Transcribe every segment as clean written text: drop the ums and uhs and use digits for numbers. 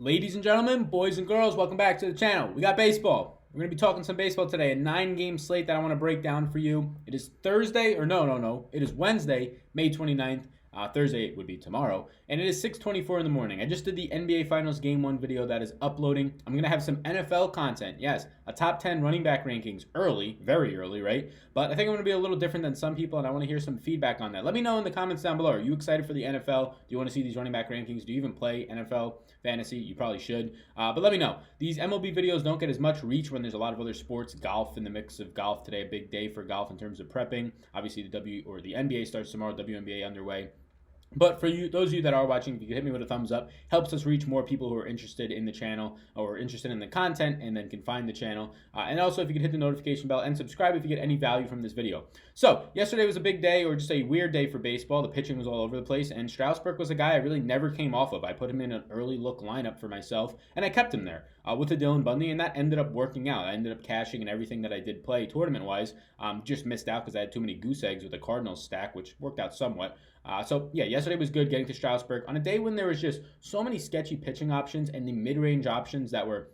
Ladies and gentlemen, boys and girls, welcome back to the channel. We got baseball. We're going to be talking some baseball today, a 9-game slate that I want to break down for you. It is Thursday, or no. It is Wednesday, May 29th. Thursday would be tomorrow, and it is 6:24 in the morning. I just did the NBA Finals Game 1 video that is uploading. I'm going to have some NFL content. Yes, a top 10 running back rankings early, very early, right? But I think I'm going to be a little different than some people, and I want to hear some feedback on that. Let me know in the comments down below. Are you excited for the NFL? Do you want to see these running back rankings? Do you even play NFL fantasy? You probably should. But let me know. These MLB videos don't get as much reach when there's a lot of other sports. Golf, in the mix of golf today, a big day for golf in terms of prepping. Obviously, the NBA starts tomorrow, WNBA underway. But for you, those of you that are watching, if you could hit me with a thumbs up, helps us reach more people who are interested in the channel or interested in the content and then can find the channel. And also, if you could hit the notification bell and subscribe if you get any value from this video. So, yesterday was a big day, or just a weird day for baseball. The pitching was all over the place, and Strasburg was a guy I really never came off of. I put him in an early look lineup for myself, and I kept him there with the Dylan Bundy, and that ended up working out. I ended up cashing in everything that I did play tournament-wise. Just missed out because I had too many goose eggs with the Cardinals stack, which worked out somewhat. So, yeah, yesterday was good getting to Strasburg on a day when there was just so many sketchy pitching options, and the mid-range options that were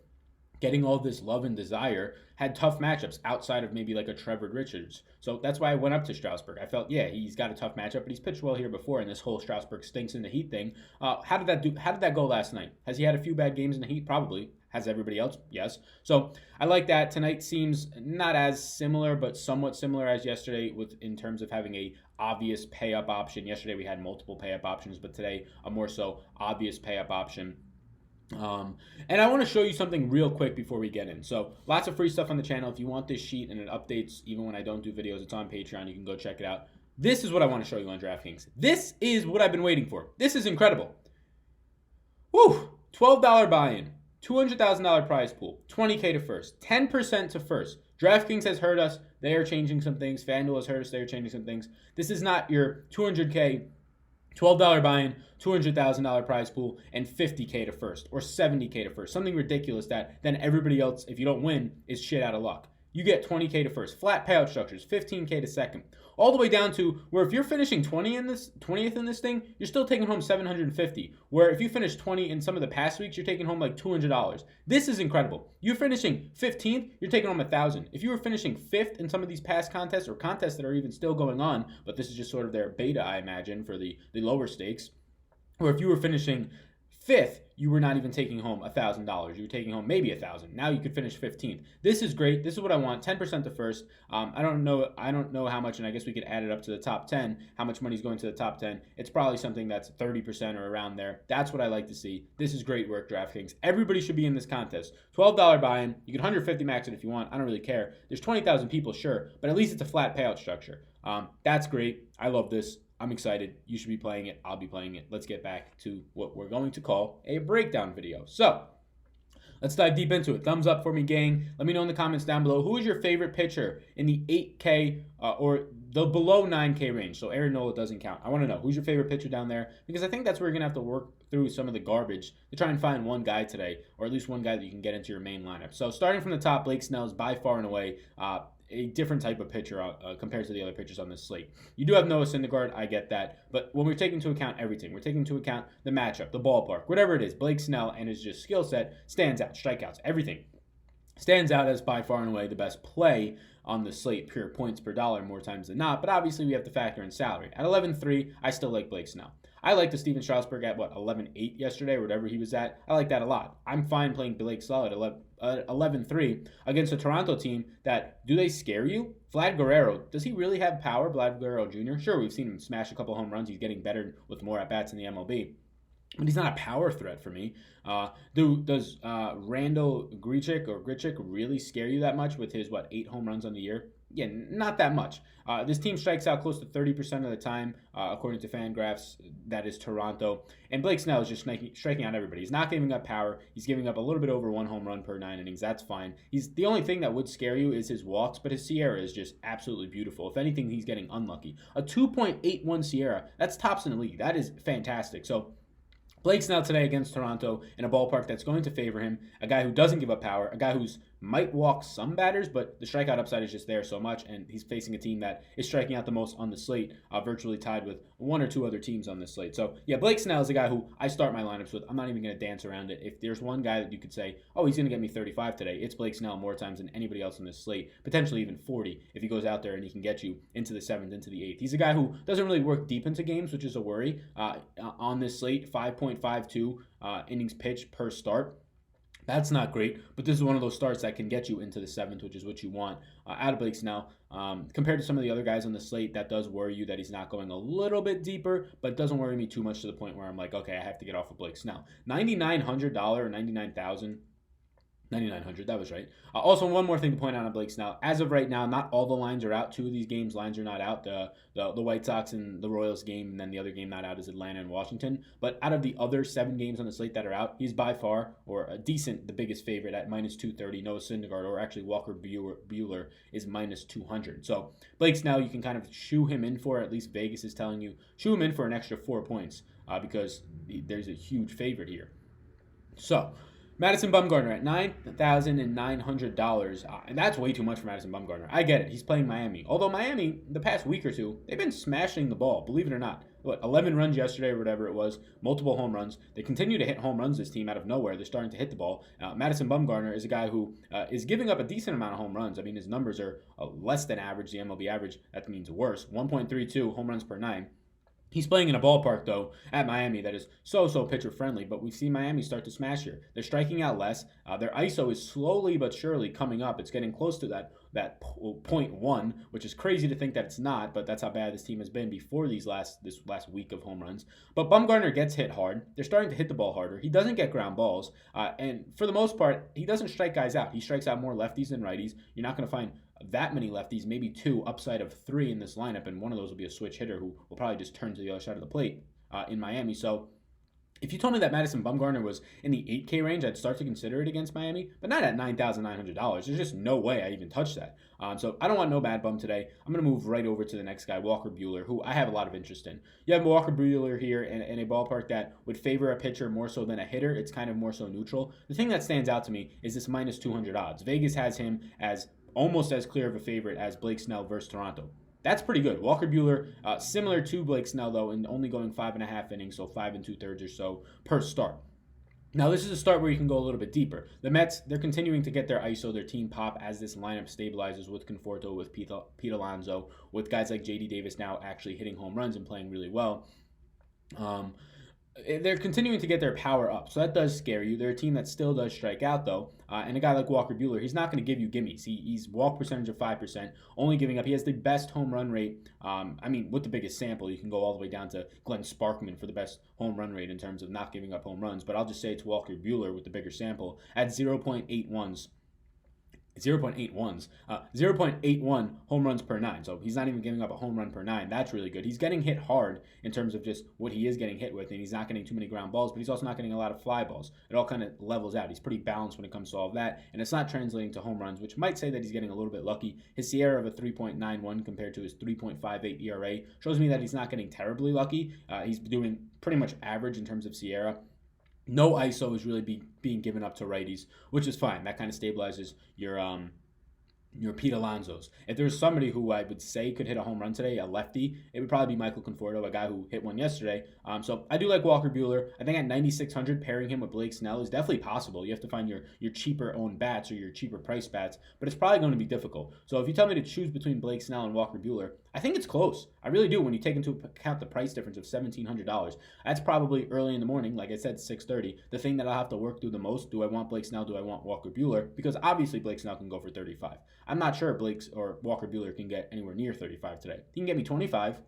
getting all this love and desire had tough matchups outside of maybe like a Trevor Richards. So that's why I went up to Strasburg. I felt, yeah, he's got a tough matchup, but he's pitched well here before, and this whole Strasburg stinks in the heat thing. How did that go last night? Has he had a few bad games in the heat? Probably. Has everybody else? Yes. So I like that. Tonight seems not as similar, but somewhat similar as yesterday in terms of having a obvious pay-up option. Yesterday we had multiple pay-up options, but today a more so obvious pay-up option. And I want to show you something real quick before we get in. So lots of free stuff on the channel. If you want this sheet and it updates even when I don't do videos, it's on Patreon. You can go check it out. This is what I want to show you on DraftKings. This is what I've been waiting for. This is incredible. Woo! $12 buy-in. $200,000 prize pool, $20K to first, 10% to first. DraftKings has heard us. They are changing some things. FanDuel has heard us. They are changing some things. This is not your $200K, $12 buy-in, $200,000 prize pool, and $50K to first, or $70K to first. Something ridiculous that then everybody else, if you don't win, is shit out of luck. You get $20K to first. Flat payout structures, $15K to second. All the way down to where if you're finishing 20th in this thing, you're still taking home $750. Where if you finish 20 in some of the past weeks, you're taking home like $200. This is incredible. You're finishing 15th, you're taking home $1,000. If you were finishing 5th in some of these past contests or contests that are even still going on, but this is just sort of their beta, I imagine, for the lower stakes, or if you were finishing 5th, you were not even taking home $1,000. You were taking home maybe $1,000. Now you could finish 15th. This is great. This is what I want. 10% to first. I don't know how much, and I guess we could add it up to the top 10. How much money is going to the top 10? It's probably something that's 30% or around there. That's what I like to see. This is great work, DraftKings. Everybody should be in this contest. $12 buy-in. You can 150 max it if you want. I don't really care. There's 20,000 people, sure, but at least it's a flat payout structure. That's great. I love this. I'm excited. You should be playing it. I'll be playing it. Let's get back to what we're going to call a breakdown video. So, let's dive deep into it. Thumbs up for me, gang. Let me know in the comments down below. Who is your favorite pitcher in the 8K or the below 9K range? So, Aaron Nola doesn't count. I want to know. Who's your favorite pitcher down there? Because I think that's where you're going to have to work through some of the garbage to try and find one guy today, or at least one guy that you can get into your main lineup. So, starting from the top, Blake Snell is by far and away a different type of pitcher compared to the other pitchers on this slate. You do have Noah Syndergaard, I get that, but when we're taking into account everything, we're taking into account the matchup, the ballpark, whatever it is, Blake Snell and his just skill set stands out, strikeouts, everything stands out as by far and away the best play on the slate, pure points per dollar more times than not, but obviously we have to factor in salary. At 11.3, I still like Blake Snell. I like the Steven Strasburg at, 11.8 yesterday, or whatever he was at. I like that a lot. I'm fine playing Blake Snell at 11.3 against a Toronto team that, do they scare you? Vlad Guerrero, does he really have power, Vlad Guerrero Jr.? Sure, we've seen him smash a couple home runs. He's getting better with more at-bats in the MLB. But he's not a power threat for me. Does Randall Grichuk really scare you that much with his, 8 home runs on the year? Yeah, not that much. This team strikes out close to 30% of the time, according to Fangraphs. That is Toronto. And Blake Snell is just striking out everybody. He's not giving up power. He's giving up a little bit over 1 home run per 9 innings. That's fine. The only thing that would scare you is his walks, but his SIERA is just absolutely beautiful. If anything, he's getting unlucky. A 2.81 SIERA, that's tops in the league. That is fantastic. So, Blake Snell today against Toronto in a ballpark that's going to favor him, a guy who doesn't give up power, a guy who's might walk some batters, but the strikeout upside is just there so much, and he's facing a team that is striking out the most on the slate, virtually tied with one or two other teams on this slate. So, yeah, Blake Snell is a guy who I start my lineups with. I'm not even going to dance around it. If there's one guy that you could say, oh, he's going to get me 35 today, it's Blake Snell more times than anybody else on this slate, potentially even 40 if he goes out there and he can get you into the 7th, into the 8th. He's a guy who doesn't really work deep into games, which is a worry. On this slate, 5.52 innings pitched per start. That's not great, but this is one of those starts that can get you into the 7th, which is what you want out of Blake Snell. Compared to some of the other guys on the slate, that does worry you that he's not going a little bit deeper, but doesn't worry me too much to the point where I'm like, okay, I have to get off of Blake Snell. $9,900 or $99,000. 9,900, that was right. Also, one more thing to point out on Blake Snell. As of right now, not all the lines are out. 2 of these games, lines are not out. The White Sox and the Royals game, and then the other game not out is Atlanta and Washington. But out of the other 7 games on the slate that are out, he's by far, or a decent, the biggest favorite at minus 230. Noah Syndergaard, or actually Walker Buehler, is minus 200. So Blake Snell, you can kind of shoe him in for, at least Vegas is telling you, shoe him in for an extra 4 points because there's a huge favorite here. So Madison Bumgarner at $9,900, and that's way too much for Madison Bumgarner. I get it. He's playing Miami. Although Miami, the past week or two, they've been smashing the ball, believe it or not. 11 runs yesterday or whatever it was, multiple home runs. They continue to hit home runs, this team, out of nowhere. They're starting to hit the ball. Madison Bumgarner is a guy who is giving up a decent amount of home runs. I mean, his numbers are less than average, the MLB average. That means worse. 1.32 home runs per 9. He's playing in a ballpark, though, at Miami that is so pitcher-friendly, but we've seen Miami start to smash here. They're striking out less. Their ISO is slowly but surely coming up. It's getting close to that 0.1, which is crazy to think that it's not, but that's how bad this team has been before this last week of home runs. But Bumgarner gets hit hard. They're starting to hit the ball harder. He doesn't get ground balls, and for the most part, he doesn't strike guys out. He strikes out more lefties than righties. You're not going to find that many lefties, maybe 2, upside of 3 in this lineup, and one of those will be a switch hitter who will probably just turn to the other side of the plate in Miami. So if you told me that Madison Bumgarner was in the 8K range, I'd start to consider it against Miami, but not at $9,900. There's just no way I even touch that. So I don't want no bad bum today. I'm going to move right over to the next guy, Walker Buehler, who I have a lot of interest in. You have Walker Buehler here in a ballpark that would favor a pitcher more so than a hitter. It's kind of more so neutral. The thing that stands out to me is this minus 200 odds. Vegas has him as almost as clear of a favorite as Blake Snell versus Toronto. That's pretty good. Walker Buehler, similar to Blake Snell, though, in only going 5.5 innings, so 5 2/3 or so per start. Now, this is a start where you can go a little bit deeper. The Mets, they're continuing to get their ISO, their team pop, as this lineup stabilizes with Conforto, with Pete Alonso, with guys like J.D. Davis now actually hitting home runs and playing really well. They're continuing to get their power up, so that does scare you. They're a team that still does strike out, though, and a guy like Walker Buehler, he's not going to give you gimmies. He's walk percentage of 5%, only giving up. He has the best home run rate. With the biggest sample, you can go all the way down to Glenn Sparkman for the best home run rate in terms of not giving up home runs, but I'll just say it's Walker Buehler with the bigger sample at 0.81 home runs per 9. So he's not even giving up a home run per 9. That's really good. He's getting hit hard in terms of just what he is getting hit with, and he's not getting too many ground balls, but he's also not getting a lot of fly balls. It all kind of levels out. He's pretty balanced when it comes to all of that, and it's not translating to home runs, which might say that he's getting a little bit lucky. His SIERA of a 3.91 compared to his 3.58 ERA shows me that he's not getting terribly lucky. He's doing pretty much average in terms of SIERA. No ISO is really being given up to righties, which is fine. That kind of stabilizes your Pete Alonso's. If there's somebody who I would say could hit a home run today, a lefty, it would probably be Michael Conforto, a guy who hit one yesterday. So I do like Walker Buehler. I think at 9,600, pairing him with Blake Snell is definitely possible. You have to find your cheaper owned bats or your cheaper price bats, but it's probably going to be difficult. So if you tell me to choose between Blake Snell and Walker Buehler, I think it's close. I really do when you take into account the price difference of $1,700. That's probably early in the morning, like I said, 6:30. The thing that I'll have to work through the most, do I want Blake Snell, do I want Walker Buehler? Because obviously Blake Snell can go for 35. I'm not sure Blake's or Walker Buehler can get anywhere near 35 today. He can get me 25.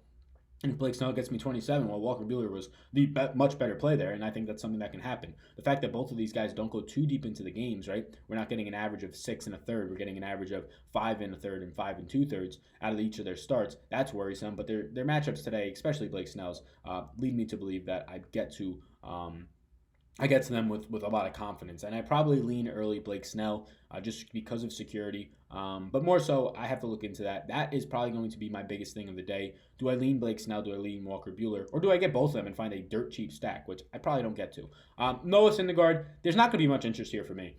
And if Blake Snell gets me 27, well, Walker Buehler was the much better play there, and I think that's something that can happen. The fact that both of these guys don't go too deep into the games, right? We're not getting an average of 6 1/3. We're getting an average of 5 1/3 and 5 2/3 out of each of their starts. That's worrisome, but their matchups today, especially Blake Snell's, lead me to believe that I get to them with a lot of confidence. And I probably lean early Blake Snell just because of security. But more so, I have to look into that. That is probably going to be my biggest thing of the day. Do I lean Blake Snell? Do I lean Walker Buehler? Or do I get both of them and find a dirt cheap stack, which I probably don't get to? Noah Syndergaard, there's not going to be much interest here for me.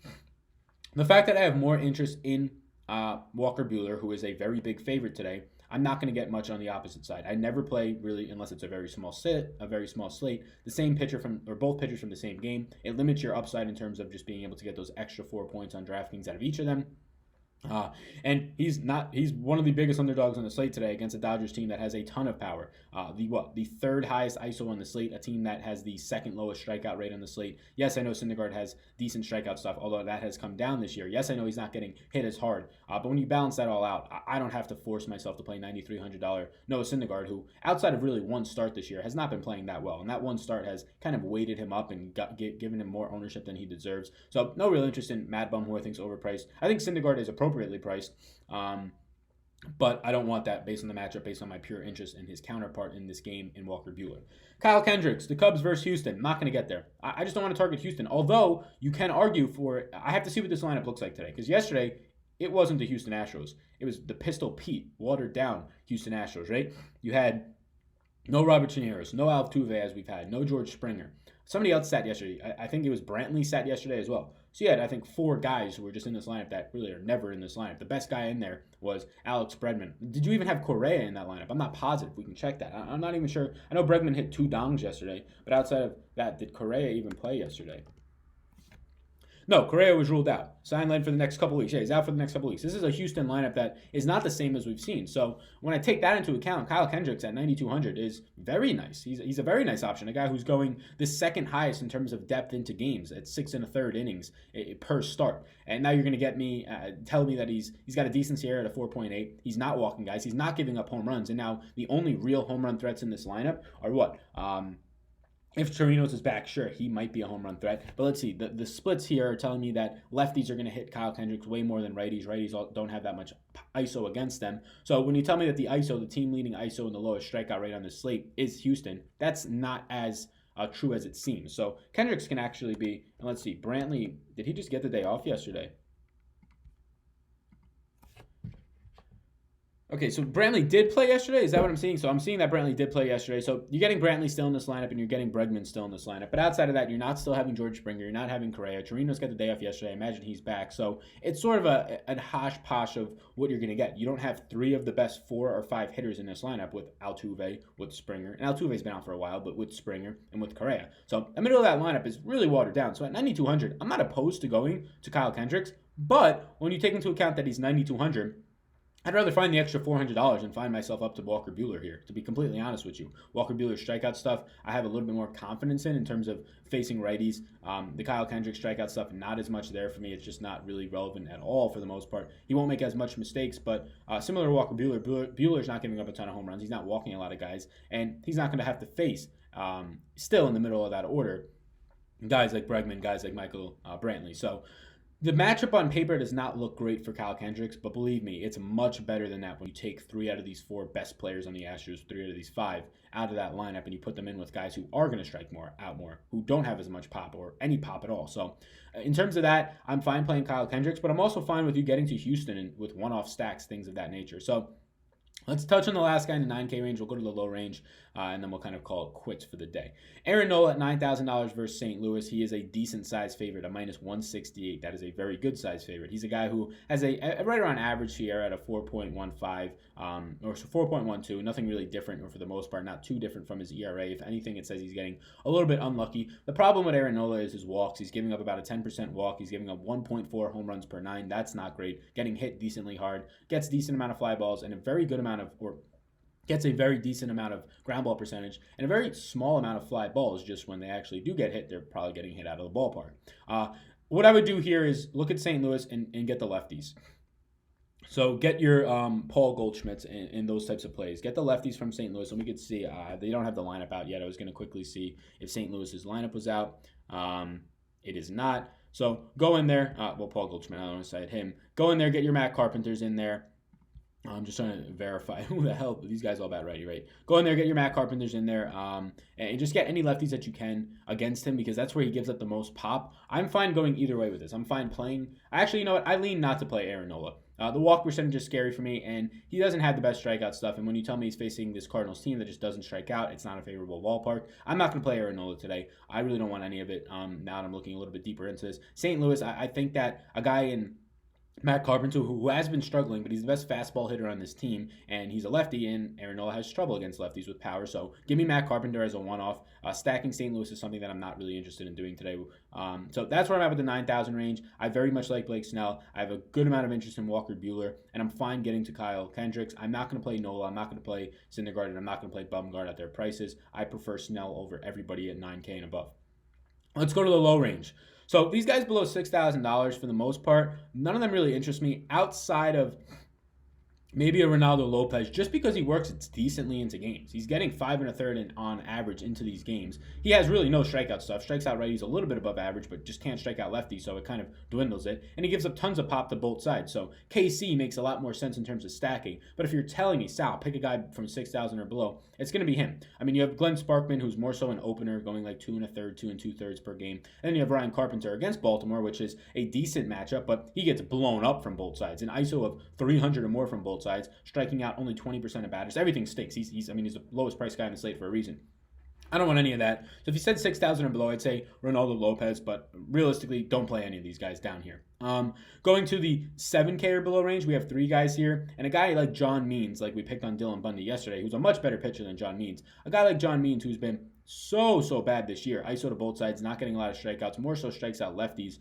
The fact that I have more interest in Walker Buehler, who is a very big favorite today, I'm not going to get much on the opposite side. I never play really unless it's a very small slate. The same pitcher or both pitchers from the same game. It limits your upside in terms of just being able to get those extra 4 points on DraftKings out of each of them. And he's one of the biggest underdogs on the slate today against a Dodgers team that has a ton of power. The third highest ISO on the slate, a team that has the second lowest strikeout rate on the slate. Yes, I know Syndergaard has decent strikeout stuff, although that has come down this year. Yes, I know he's not getting hit as hard, but when you balance that all out, I don't have to force myself to play $9,300 Noah Syndergaard, who outside of really one start this year has not been playing that well, and that one start has kind of weighted him up and given him more ownership than he deserves. So no real interest in Mad Bum, who I think is overpriced. I think Syndergaard is appropriately priced. But I don't want that based on the matchup, based on my pure interest in his counterpart in this game in Walker Buehler. Kyle Kendricks, the Cubs versus Houston. Not going to get there. I just don't want to target Houston. Although you can argue for, I have to see what this lineup looks like today. Because yesterday, it wasn't the Houston Astros. It was the Pistol Pete, watered down Houston Astros, right? You had no Robert Chineros, no Altuve as we've had, no George Springer. Somebody else sat yesterday. I think it was Brantley sat yesterday as well. So you had, I think, 4 guys who were just in this lineup that really are never in this lineup. The best guy in there was Alex Bregman. Did you even have Correa in that lineup? I'm not positive. We can check that. I'm not even sure. I know Bregman hit 2 dongs yesterday, but outside of that, did Correa even play yesterday? No, Correa was ruled out. Sidelined for the next couple weeks. Yeah, he's out for the next couple weeks. This is a Houston lineup that is not the same as we've seen. So when I take that into account, Kyle Kendricks at 9,200 is very nice. He's a very nice option. A guy who's going the second highest in terms of depth into games at 6 1/3 innings per start. And now you're going to get me tell me that he's got a decent SIERA at a 4.8. He's not walking guys. He's not giving up home runs. And now the only real home run threats in this lineup are what? If Chirinos is back, sure, he might be a home run threat. But let's see. The splits here are telling me that lefties are going to hit Kyle Kendricks way more than righties. Righties don't have that much ISO against them. So when you tell me that the ISO, the team leading ISO and the lowest strikeout rate on the slate is Houston, that's not as true as it seems. So Kendricks can actually be, and let's see, Brantley, did he just get the day off yesterday? Okay, so Brantley did play yesterday? Is that what I'm seeing? So I'm seeing that Brantley did play yesterday. So you're getting Brantley still in this lineup, and you're getting Bregman still in this lineup. But outside of that, you're not still having George Springer. You're not having Correa. Chirinos got the day off yesterday. I imagine he's back. So it's sort of a hodgepodge of what you're going to get. You don't have 3 of the best 4 or 5 hitters in this lineup with Altuve, with Springer. And Altuve's been out for a while, but with Springer and with Correa. So the middle of that lineup is really watered down. So at 9,200, I'm not opposed to going to Kyle Kendricks. But when you take into account that he's 9,200, I'd rather find the extra $400 and find myself up to Walker Buehler here, to be completely honest with you. Walker Buehler's strikeout stuff, I have a little bit more confidence in terms of facing righties. The Kyle Kendricks strikeout stuff, not as much there for me. It's just not really relevant at all for the most part. He won't make as much mistakes, but similar to Walker Buehler, Buehler's not giving up a ton of home runs. He's not walking a lot of guys, and he's not going to have to face, still in the middle of that order, guys like Bregman, guys like Michael Brantley. So the matchup on paper does not look great for Kyle Kendricks, but believe me, it's much better than that when you take 3 out of these 4 best players on the Astros, 3 out of these 5 out of that lineup, and you put them in with guys who are going to strike out more, who don't have as much pop or any pop at all. So in terms of that, I'm fine playing Kyle Kendricks, but I'm also fine with you getting to Houston and with one-off stacks, things of that nature. So let's touch on the last guy in the 9K range. We'll go to the low range, and then we'll kind of call it quits for the day. Aaron Nola at $9,000 versus St. Louis. He is a decent size favorite, a -168. That is a very good size favorite. He's a guy who has a right around average SIERA at a 4.15 or 4.12. Nothing really different, or for the most part, not too different from his ERA. If anything, it says he's getting a little bit unlucky. The problem with Aaron Nola is his walks. He's giving up about a 10% walk. He's giving up 1.4 home runs per 9. That's not great. Getting hit decently hard. Gets decent amount of fly balls and a very good amount of, or gets a very decent amount of ground ball percentage and a very small amount of fly balls. Just when they actually do get hit, they're probably getting hit out of the ballpark. What I would do here is look at St. Louis and get the lefties. So get your Paul Goldschmidts in those types of plays. Get the lefties from St. Louis, and we could see they don't have the lineup out yet. I was going to quickly see if St. Louis's lineup was out. It is not. So go in there. Paul Goldschmidt, I don't want to cite him. Go in there, get your Matt Carpenters in there. I'm just trying to verify who the hell these guys all about righty, right? Go in there, get your Matt Carpenters in there, and just get any lefties that you can against him, because that's where he gives up the most pop. I'm fine going either way with this. I'm fine playing. Actually, you know what? I lean not to play Aaron Nola. The walk percentage is scary for me, and he doesn't have the best strikeout stuff. And when you tell me he's facing this Cardinals team that just doesn't strike out, it's not a favorable ballpark. I'm not going to play Aaron Nola today. I really don't want any of it. Now that I'm looking a little bit deeper into this. St. Louis, I think that a guy in Matt Carpenter, who has been struggling, but he's the best fastball hitter on this team, and he's a lefty, and Aaron Nola has trouble against lefties with power. So give me Matt Carpenter as a one-off. Stacking St. Louis is something that I'm not really interested in doing today. So that's where I'm at with the 9,000 range. I very much like Blake Snell. I have a good amount of interest in Walker Buehler, and I'm fine getting to Kyle Kendricks. I'm not going to play Nola. I'm not going to play Syndergaard, and I'm not going to play Bumgarner at their prices. I prefer Snell over everybody at 9K and above. Let's go to the low range. So these guys below $6,000 for the most part, none of them really interest me outside of maybe a Ronaldo Lopez, just because he works decently into games. He's getting 5 1/3 on average into these games. He has really no strikeout stuff. Strikes out righties a little bit above average, but just can't strike out lefties, so it kind of dwindles it. And he gives up tons of pop to both sides. So KC makes a lot more sense in terms of stacking. But if you're telling me, Sal, pick a guy from 6,000 or below, it's going to be him. I mean, you have Glenn Sparkman, who's more so an opener, going like 2 1/3, 2 2/3 per game. And then you have Ryan Carpenter against Baltimore, which is a decent matchup, but he gets blown up from both sides. An ISO of 300 or more from both sides, striking out only 20% of batters. Everything stinks. He's the lowest price guy on the slate for a reason. I don't want any of that. So if you said 6,000 or below, I'd say Ronaldo Lopez, but realistically, don't play any of these guys down here. Going to the 7K or below range, we have 3 guys here, and a guy like John Means, like we picked on Dylan Bundy yesterday, who's a much better pitcher than John Means. A guy like John Means, who's been so bad this year, ISO to both sides, not getting a lot of strikeouts, more so strikes out lefties.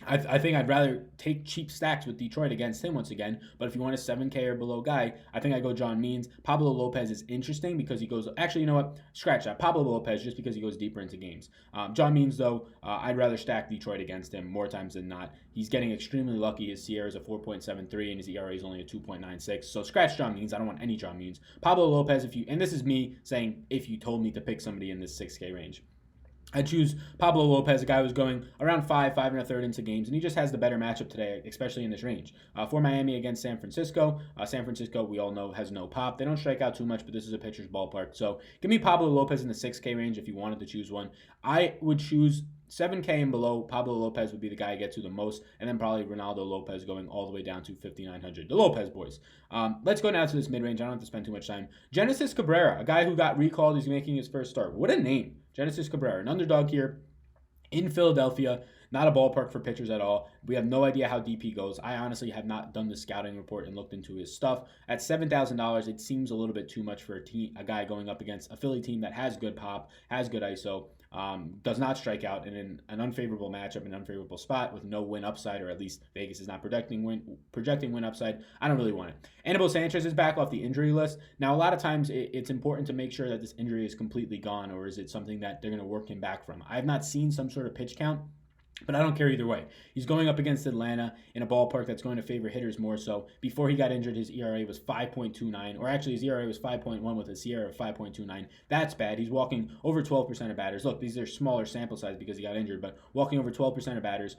I think I'd rather take cheap stacks with Detroit against him once again. But if you want a 7K or below guy, I think I go John Means. Pablo Lopez is interesting because he goes... Actually, you know what? Scratch that. Pablo Lopez just because he goes deeper into games. John Means, though, I'd rather stack Detroit against him more times than not. He's getting extremely lucky. His SIERA is a 4.73 and his ERA is only a 2.96. So scratch John Means. I don't want any John Means. Pablo Lopez, and this is me saying if you told me to pick somebody in this 6K range. I choose Pablo Lopez, a guy who's going around 5 1/3 into games, and he just has the better matchup today, especially in this range. For Miami against San Francisco, we all know, has no pop. They don't strike out too much, but this is a pitcher's ballpark. So give me Pablo Lopez in the 6K range if you wanted to choose one. I would choose 7K and below. Pablo Lopez would be the guy I get to the most, and then probably Ronaldo Lopez going all the way down to 5,900. The Lopez boys. Let's go now to this mid-range. I don't have to spend too much time. Genesis Cabrera, a guy who got recalled. He's making his first start. What a name. Genesis Cabrera, an underdog here in Philadelphia. Not a ballpark for pitchers at all. We have no idea how deep he goes. I honestly have not done the scouting report and looked into his stuff. At $7,000, it seems a little bit too much for a guy going up against a Philly team that has good pop, has good ISO, does not strike out, and in an unfavorable matchup, an unfavorable spot with no win upside, or at least Vegas is not projecting win upside. I don't really want it. Anibal Sanchez is back off the injury list. Now, a lot of times it's important to make sure that this injury is completely gone, or is it something that they're going to work him back from. I have not seen some sort of pitch count, but I don't care either way. He's going up against Atlanta in a ballpark that's going to favor hitters more so. Before he got injured, his ERA was 5.29, or actually his ERA was 5.1 with a SIERA of 5.29. That's bad. He's walking over 12% of batters. Look, these are smaller sample size because he got injured, but walking over 12% of batters,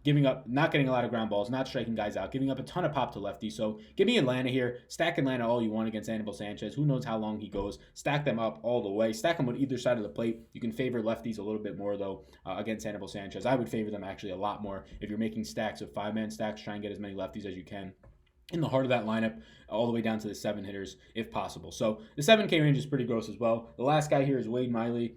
giving up, not getting a lot of ground balls, not striking guys out, giving up a ton of pop to lefties. So give me Atlanta here. Stack Atlanta all you want against Anibal Sanchez. Who knows how long he goes. Stack them up all the way. Stack them on either side of the plate. You can favor lefties a little bit more, though, against Anibal Sanchez. I would favor them actually a lot more. If you're making stacks of 5-man stacks, try and get as many lefties as you can in the heart of that lineup, all the way down to the 7 hitters if possible. So the 7K range is pretty gross as well. The last guy here is Wade Miley.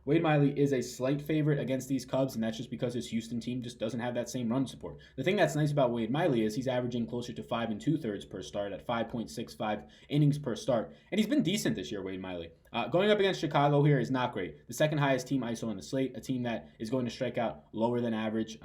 Wade Miley is a slight favorite against these Cubs, and that's just because his Houston team just doesn't have that same run support. The thing that's nice about Wade Miley is he's averaging closer to 5 2/3 per start at 5.65 innings per start, and he's been decent this year, Wade Miley. Going up against Chicago here is not great. The second highest team ISO on the slate, a team that is going to strike out lower than average.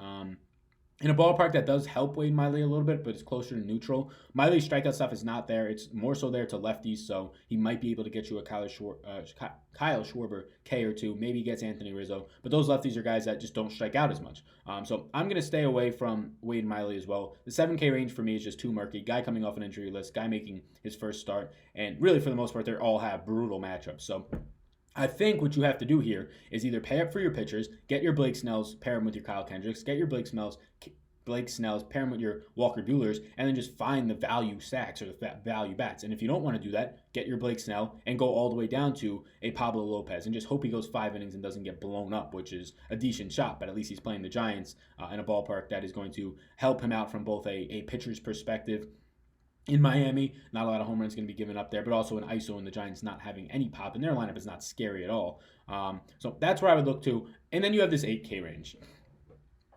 In a ballpark that does help Wade Miley a little bit, but it's closer to neutral. Miley's strikeout stuff is not there. It's more so there to lefties, so he might be able to get you a Kyle Schwarber K or two. Maybe he gets Anthony Rizzo, but those lefties are guys that just don't strike out as much. So I'm going to stay away from Wade Miley as well. The 7K range for me is just too murky. Guy coming off an injury list, guy making his first start, and really for the most part, they all have brutal matchups. So I think what you have to do here is either pay up for your pitchers, get your Blake Snells, pair them with your Kyle Kendricks, get your Blake Snells, Blake Snells, pair them with your Walker Buehlers, and then just find the value stacks or the value bats. And if you don't want to do that, get your Blake Snell and go all the way down to a Pablo Lopez and just hope he goes 5 innings and doesn't get blown up, which is a decent shot, but at least he's playing the Giants in a ballpark that is going to help him out from both a pitcher's perspective. In Miami, not a lot of home runs going to be given up there, but also an ISO and the Giants not having any pop, and their lineup is not scary at all. So that's where I would look to. And then you have this 8K range.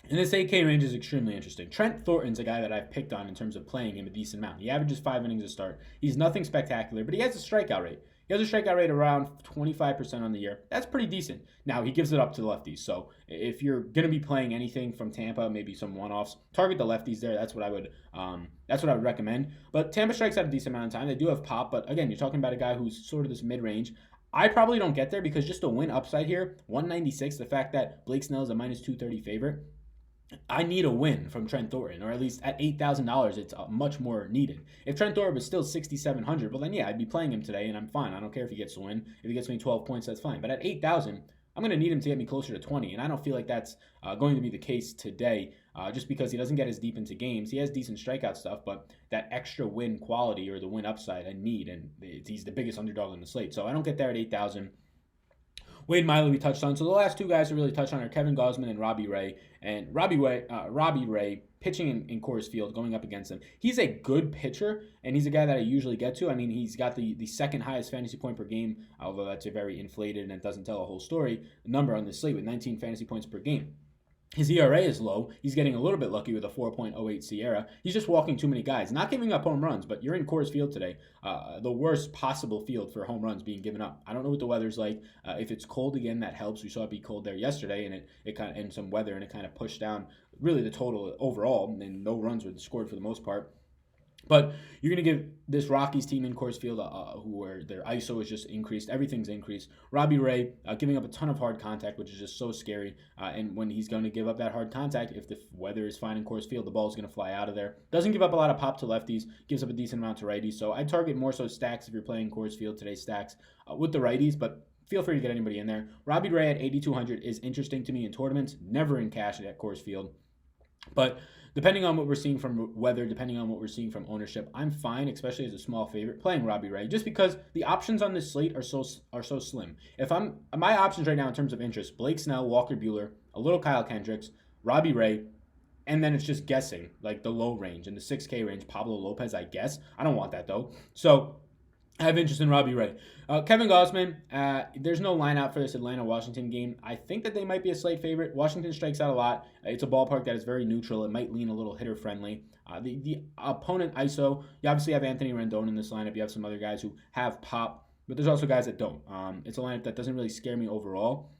And this 8K range is extremely interesting. Trent Thornton's a guy that I've picked on in terms of playing him a decent amount. He averages 5 innings a start. He's nothing spectacular, but he has a strikeout rate. He has a strikeout rate around 25% on the year. That's pretty decent. Now, he gives it up to the lefties. So if you're going to be playing anything from Tampa, maybe some one-offs, target the lefties there. That's what I would recommend. But Tampa strikes out a decent amount of time. They do have pop, but again, you're talking about a guy who's sort of this mid-range. I probably don't get there because just a win upside here, 196, the fact that Blake Snell is a minus 230 favorite, I need a win from Trent Thornton, or at least at $8,000, it's much more needed. If Trent Thornton was still $6,700, well then yeah, I'd be playing him today, and I'm fine. I don't care if he gets a win. If he gets me 12 points, that's fine. But at $8,000, I'm going to need him to get me closer to 20, and I don't feel like that's going to be the case today, just because he doesn't get as deep into games. He has decent strikeout stuff, but that extra win quality or the win upside I need, and he's the biggest underdog on the slate. So I don't get there at $8,000. Wade Miley we touched on. So the last two guys to really touch on are Kevin Gausman and Robbie Ray. And Robbie Ray pitching in Coors Field going up against him. He's a good pitcher, and he's a guy that I usually get to. I mean, he's got the second highest fantasy point per game, although that's a very inflated and it doesn't tell a whole story, number on this slate with 19 fantasy points per game. His ERA is low. He's getting a little bit lucky with a 4.08 SIERA. He's just walking too many guys. Not giving up home runs, but you're in Coors Field today. The worst possible field for home runs being given up. I don't know what the weather's like. If it's cold again, that helps. We saw it be cold there yesterday, and it kind of, and some weather, and it kind of pushed down really the total overall, and no runs were scored for the most part. But you're going to give this Rockies team in Coors Field, where their ISO is just increased. Everything's increased. Robbie Ray giving up a ton of hard contact, which is just so scary. And when he's going to give up that hard contact, if the weather is fine in Coors Field, the ball is going to fly out of there. Doesn't give up a lot of pop to lefties. Gives up a decent amount to righties. So I target more so stacks if you're playing Coors Field today, stacks with the righties. But feel free to get anybody in there. Robbie Ray at 8,200 is interesting to me in tournaments. Never in cash at Coors Field. But depending on what we're seeing from weather, depending on what we're seeing from ownership, I'm fine, especially as a small favorite, playing Robbie Ray, just because the options on this slate are so slim. If my options right now in terms of interest, Blake Snell, Walker Buehler, a little Kyle Kendricks, Robbie Ray, and then it's just guessing, like the low range and the 6K range, Pablo Lopez, I guess. I don't want that though. So I have interest in Robbie Ray. Kevin Gausman, there's no line out for this Atlanta-Washington game. I think that they might be a slight favorite. Washington strikes out a lot. It's a ballpark that is very neutral. It might lean a little hitter-friendly. The opponent ISO, you obviously have Anthony Rendon in this lineup. You have some other guys who have pop, but there's also guys that don't. It's a lineup that doesn't really scare me overall.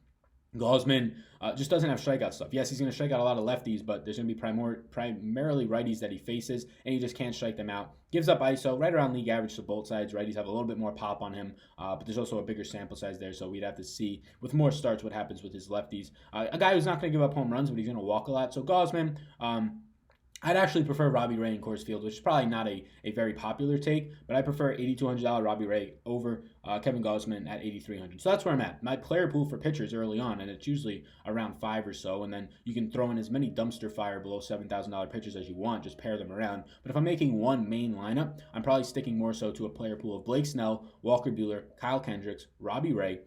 Gausman just doesn't have strikeout stuff. Yes, he's going to strike out a lot of lefties, but there's going to be primarily righties that he faces, and he just can't strike them out. Gives up ISO right around league average to both sides. Righties have a little bit more pop on him, but there's also a bigger sample size there, so we'd have to see with more starts what happens with his lefties. A guy who's not going to give up home runs, but he's going to walk a lot. So Gausman, I'd actually prefer Robbie Ray in Coors Field, which is probably not a very popular take, but I prefer $8,200 Robbie Ray over Kevin Gausman at $8,300. So that's where I'm at. My player pool for pitchers early on, and it's usually around 5 or so, and then you can throw in as many dumpster fire below $7,000 pitchers as you want, just pair them around. But if I'm making one main lineup, I'm probably sticking more so to a player pool of Blake Snell, Walker Buehler, Kyle Kendricks, Robbie Ray.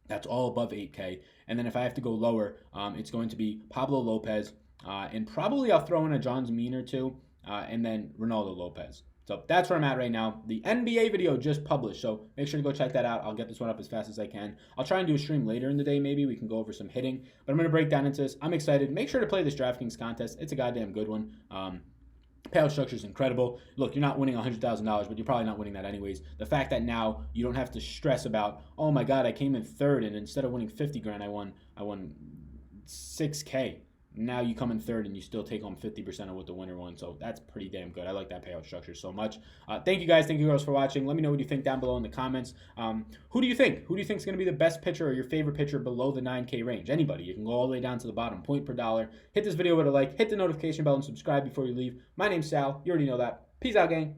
That's all above 8K. And then if I have to go lower, it's going to be Pablo Lopez, and probably I'll throw in a John Mean or two, and then Ronaldo Lopez. So that's where I'm at right now. The NBA video just published, so make sure to go check that out. I'll get this one up as fast as I can. I'll try and do a stream later in the day, maybe. We can go over some hitting. But I'm going to break down into this. I'm excited. Make sure to play this DraftKings contest. It's a goddamn good one. Payout structure is incredible. Look, you're not winning $100,000, but you're probably not winning that anyways. The fact that now you don't have to stress about, oh my God, I came in third, and instead of winning 50 grand, I won 6K. Now you come in third and you still take home 50% of what the winner won. So that's pretty damn good. I like that payout structure so much. Thank you guys. Thank you girls for watching. Let me know what you think down below in the comments. Who do you think? Who do you think is going to be the best pitcher or your favorite pitcher below the 9K range? Anybody. You can go all the way down to the bottom, point per dollar. Hit this video with a like. Hit the notification bell and subscribe before you leave. My name's Sal. You already know that. Peace out, gang.